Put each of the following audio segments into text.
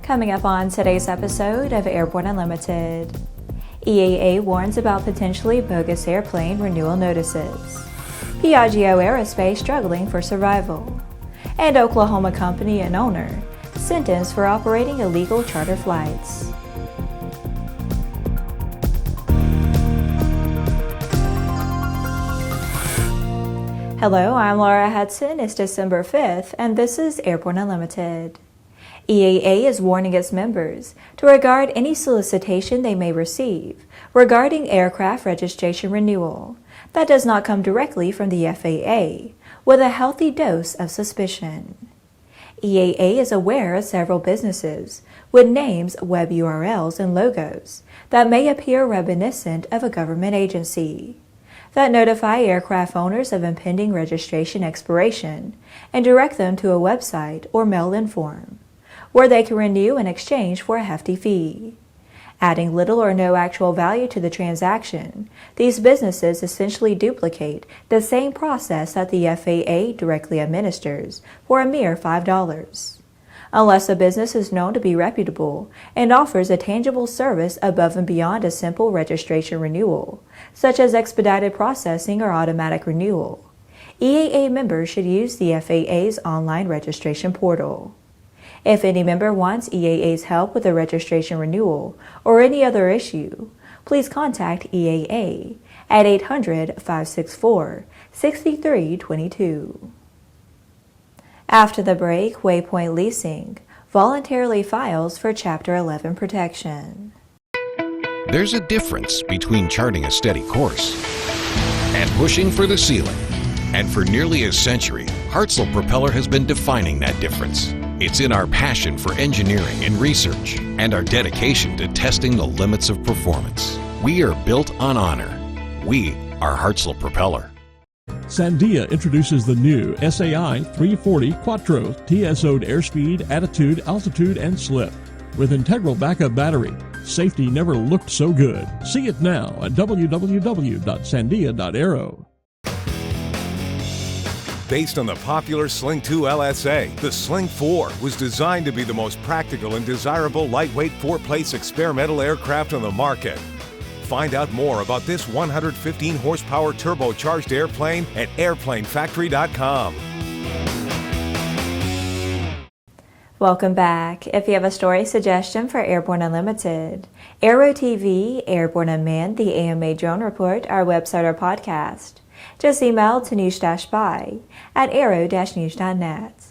Coming up on today's episode of Airborne Unlimited, EAA warns about potentially bogus airplane renewal notices, Piaggio Aerospace struggling for survival, and Oklahoma company and owner sentenced for operating illegal charter flights. Hello, I'm Laura Hutson. It's December 5th, and this is Airborne Unlimited. EAA is warning its members to regard any solicitation they may receive regarding aircraft registration renewal that does not come directly from the FAA with a healthy dose of suspicion. EAA is aware of several businesses with names, web URLs, and logos that may appear reminiscent of a government agency that notify aircraft owners of impending registration expiration and direct them to a website or mail-in form where they can renew in exchange for a hefty fee. Adding little or no actual value to the transaction, these businesses essentially duplicate the same process that the FAA directly administers for a mere $5. Unless a business is known to be reputable and offers a tangible service above and beyond a simple registration renewal, such as expedited processing or automatic renewal, EAA members should use the FAA's online registration portal. If any member wants EAA's help with a registration renewal or any other issue, please contact EAA at 800-564-6322. After the break, Waypoint Leasing voluntarily files for Chapter 11 protection. There's a difference between charting a steady course and pushing for the ceiling. And for nearly a century, Hartzell Propeller has been defining that difference. It's in our passion for engineering and research and our dedication to testing the limits of performance. We are built on honor. We are Hartzell Propeller. Sandia introduces the new SAI 340 Quattro TSO'd airspeed, attitude, altitude, and slip. With integral backup battery, safety never looked so good. See it now at www.sandia.aero. Based on the popular Sling 2 LSA, the Sling 4 was designed to be the most practical and desirable lightweight four-place experimental aircraft on the market. Find out more about this 115 horsepower turbocharged airplane at airplanefactory.com. Welcome back. If you have a story suggestion for Airborne Unlimited, Aero-TV, Airborne Unmanned, the AMA Drone Report, our website or podcast, just email to news-by at aero-news.net.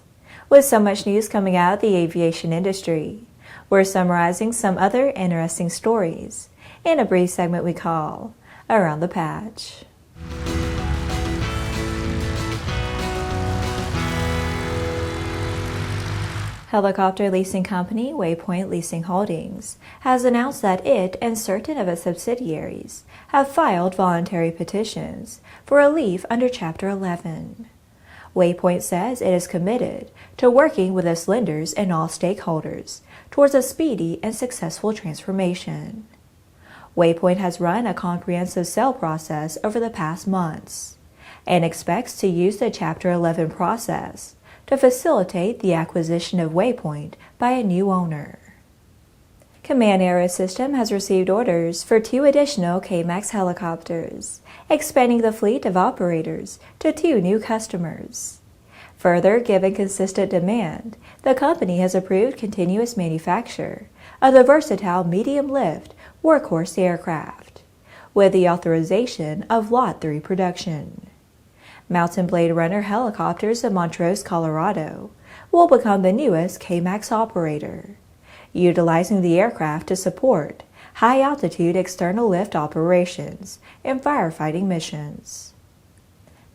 With so much news coming out of the aviation industry, we're summarizing some other interesting stories in a brief segment we call Around the Patch. Helicopter leasing company Waypoint Leasing Holdings has announced that it and certain of its subsidiaries have filed voluntary petitions for relief under Chapter 11. Waypoint says it is committed to working with its lenders and all stakeholders towards a speedy and successful transformation. Waypoint has run a comprehensive sale process over the past months and expects to use the Chapter 11 process to facilitate the acquisition of Waypoint by a new owner. Kaman Aerosystem has received orders for 2 additional K-MAX helicopters, expanding the fleet of operators to 2 new customers. Further, given consistent demand, the company has approved continuous manufacture of the versatile medium-lift workhorse aircraft, with the authorization of Lot 3 production. Mountain Blade Runner helicopters of Montrose, Colorado, will become the newest K-MAX operator, utilizing the aircraft to support high-altitude external lift operations and firefighting missions.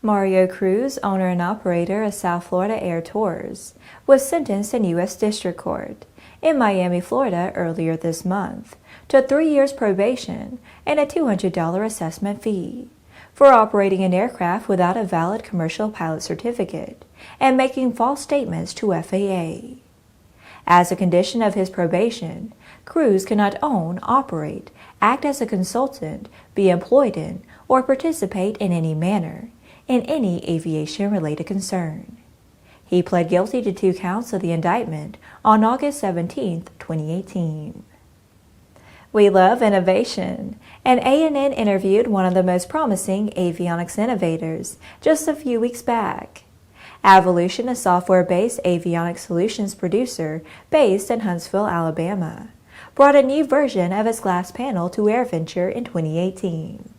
Mario Cruz, owner and operator of South Florida Air Tours, was sentenced in U.S. District Court in Miami, Florida earlier this month to 3 years probation and a $200 assessment fee for operating an aircraft without a valid commercial pilot certificate and making false statements to FAA. As a condition of his probation, Cruz cannot own, operate, act as a consultant, be employed in, or participate in any manner in any aviation-related concern. He pled guilty to 2 counts of the indictment on August 17, 2018. We love innovation, and A&N interviewed one of the most promising avionics innovators just a few weeks back. Avilution, a software-based avionics solutions producer based in Huntsville, Alabama, brought a new version of its glass panel to AirVenture in 2018.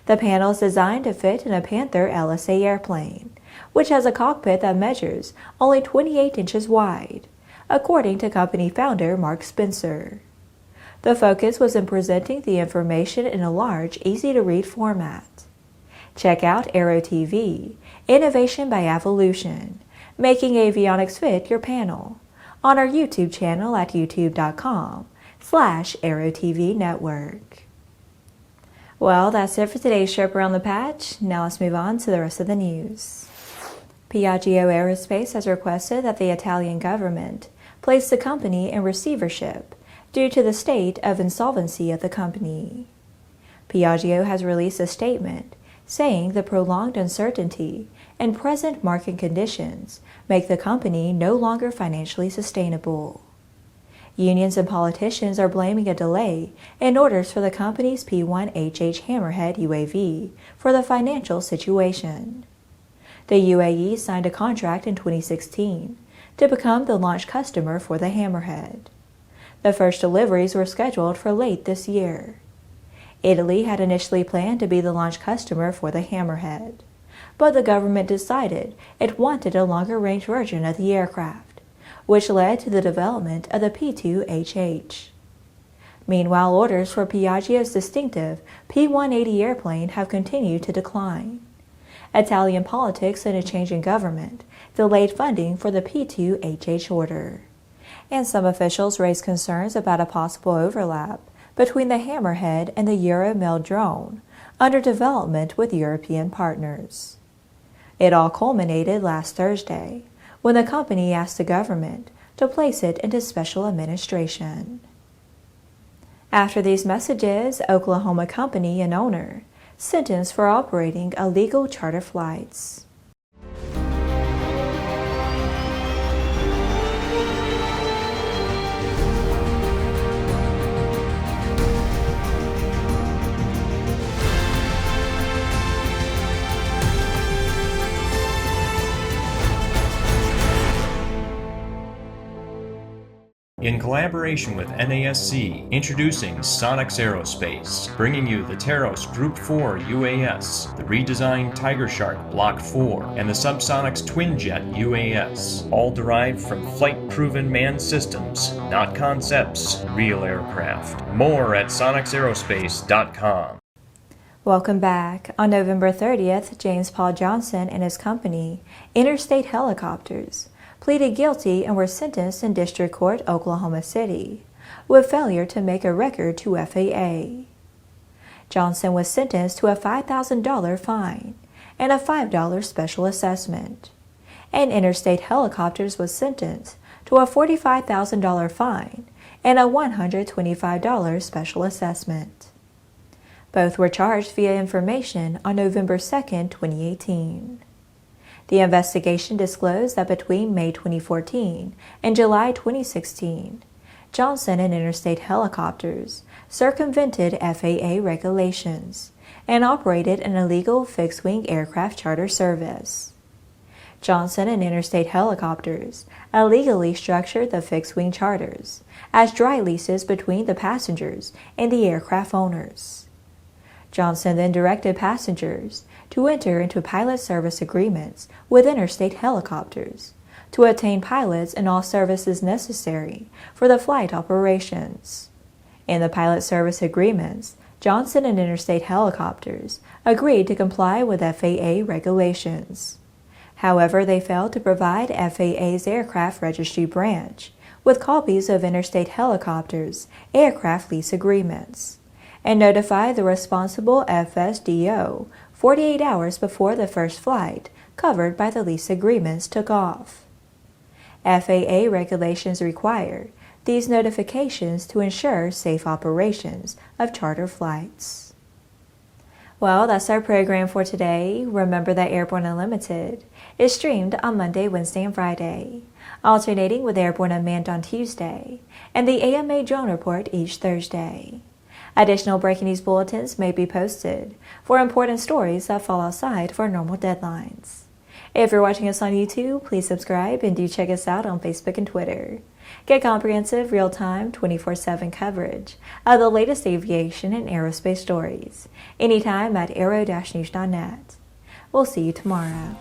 The panel is designed to fit in a Panther LSA airplane, which has a cockpit that measures only 28 inches wide, according to company founder Mark Spencer. The focus was in presenting the information in a large, easy-to-read format. Check out Aero-TV, Innovation by Avilution, making avionics fit your panel, on our YouTube channel at youtube.com/Aero-TV Network. Well, that's it for today's trip around the patch. Now let's move on to the rest of the news. Piaggio Aerospace has requested that the Italian government place the company in receivership due to the state of insolvency of the company. Piaggio has released a statement saying the prolonged uncertainty and present market conditions make the company no longer financially sustainable. Unions and politicians are blaming a delay in orders for the company's P-1HH Hammerhead UAV for the financial situation. The UAE signed a contract in 2016 to become the launch customer for the Hammerhead. The first deliveries were scheduled for late this year. Italy had initially planned to be the launch customer for the Hammerhead, but the government decided it wanted a longer-range version of the aircraft, which led to the development of the P-2HH. Meanwhile, orders for Piaggio's distinctive P-180 airplane have continued to decline. Italian politics and a change in government delayed funding for the P-2HH order, and some officials raised concerns about a possible overlap between the Hammerhead and the Euro-MIL drone under development with European partners. It all culminated last Thursday when the company asked the government to place it into special administration. After these messages, Oklahoma company and owner sentenced for operating illegal charter flights. In collaboration with NASC, introducing Sonix Aerospace, bringing you the Taros Group 4 UAS, the redesigned Tiger Shark Block 4, and the Subsonics Twinjet UAS, all derived from flight-proven manned systems, not concepts, real aircraft. More at sonixaerospace.com. Welcome back. On November 30th, James Paul Johnson and his company, Interstate Helicopters, pleaded guilty and were sentenced in District Court, Oklahoma City, with failure to make a record to FAA. Johnson was sentenced to a $5,000 fine and a $5 special assessment, and Interstate Helicopters was sentenced to a $45,000 fine and a $125 special assessment. Both were charged via information on November 2, 2018. The investigation disclosed that between May 2014 and July 2016, Johnson and Interstate Helicopters circumvented FAA regulations and operated an illegal fixed-wing aircraft charter service. Johnson and Interstate Helicopters illegally structured the fixed-wing charters as dry leases between the passengers and the aircraft owners. Johnson then directed passengers to enter into pilot service agreements with Interstate Helicopters to obtain pilots and all services necessary for the flight operations. In the pilot service agreements, Johnson and Interstate Helicopters agreed to comply with FAA regulations. However, they failed to provide FAA's Aircraft Registry Branch with copies of Interstate Helicopters' aircraft lease agreements, and notify the responsible FSDO 48 hours before the first flight covered by the lease agreements took off. FAA regulations require these notifications to ensure safe operations of charter flights. Well, that's our program for today. Remember that Airborne Unlimited is streamed on Monday, Wednesday, and Friday, alternating with Airborne Unmanned on Tuesday, and the AMA Drone Report each Thursday. Additional breaking news bulletins may be posted for important stories that fall outside of our normal deadlines. If you're watching us on YouTube, please subscribe and do check us out on Facebook and Twitter. Get comprehensive, real-time, 24/7 coverage of the latest aviation and aerospace stories anytime at aero-news.net. We'll see you tomorrow.